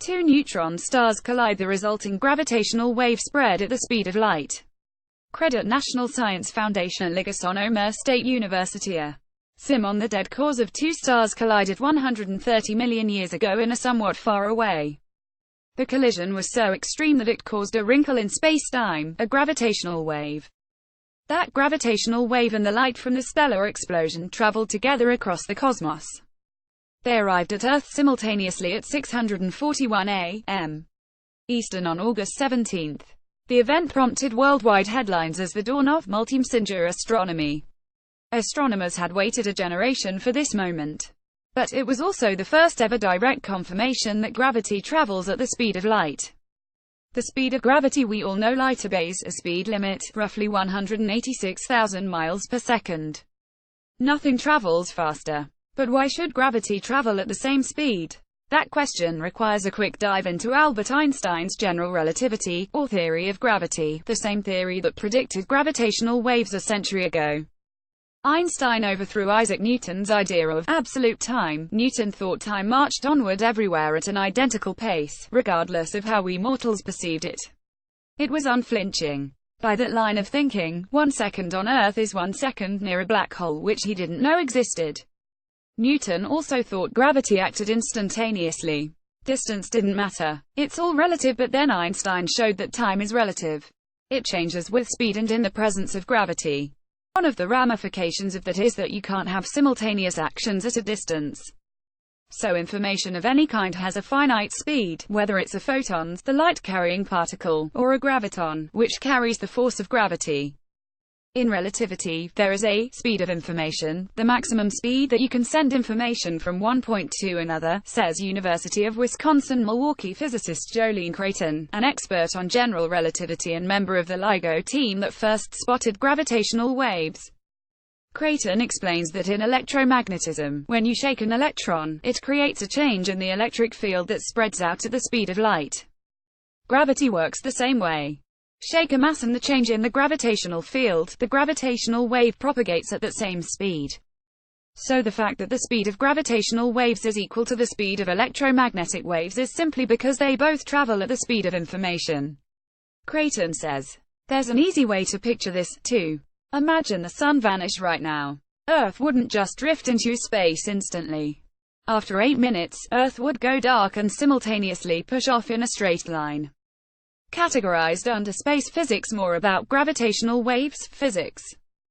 Two neutron stars collide. The resulting gravitational wave spread at the speed of light. Credit National Science Foundation, Ligasonoma State University. Sim on the dead cause of two stars collided 130 million years ago in a somewhat far away. The collision was so extreme that it caused a wrinkle in space-time, a gravitational wave. That gravitational wave and the light from the stellar explosion traveled together across the cosmos. They arrived at Earth simultaneously at 6:41 a.m. Eastern on August 17. The event prompted worldwide headlines as the dawn of multi-messenger astronomy. Astronomers had waited a generation for this moment. But it was also the first ever direct confirmation that gravity travels at the speed of light. The speed of gravity: we all know light obeys a speed limit, roughly 186,000 miles per second. Nothing travels faster. But why should gravity travel at the same speed? That question requires a quick dive into Albert Einstein's general relativity, or theory of gravity, the same theory that predicted gravitational waves a century ago. Einstein overthrew Isaac Newton's idea of absolute time. Newton thought time marched onward everywhere at an identical pace, regardless of how we mortals perceived it. It was unflinching. By that line of thinking, 1 second on Earth is 1 second near a black hole, which he didn't know existed. Newton also thought gravity acted instantaneously. Distance didn't matter. It's all relative. But then Einstein showed that time is relative. It changes with speed and in the presence of gravity. One of the ramifications of that is that you can't have simultaneous actions at a distance. So information of any kind has a finite speed, whether it's a photon, the light-carrying particle, or a graviton, which carries the force of gravity. In relativity, there is a speed of information, the maximum speed that you can send information from one point to another, says University of Wisconsin-Milwaukee physicist Jolene Creighton, an expert on general relativity and member of the LIGO team that first spotted gravitational waves. Creighton explains that in electromagnetism, when you shake an electron, it creates a change in the electric field that spreads out at the speed of light. Gravity works the same way. Shake a mass and the change in the gravitational field, the gravitational wave propagates at that same speed. So the fact that the speed of gravitational waves is equal to the speed of electromagnetic waves is simply because they both travel at the speed of information. Creighton says, there's an easy way to picture this, too. Imagine the sun vanish right now. Earth wouldn't just drift into space instantly. After 8 minutes, Earth would go dark and simultaneously push off in a straight line. Categorized under space physics. More about gravitational waves, physics.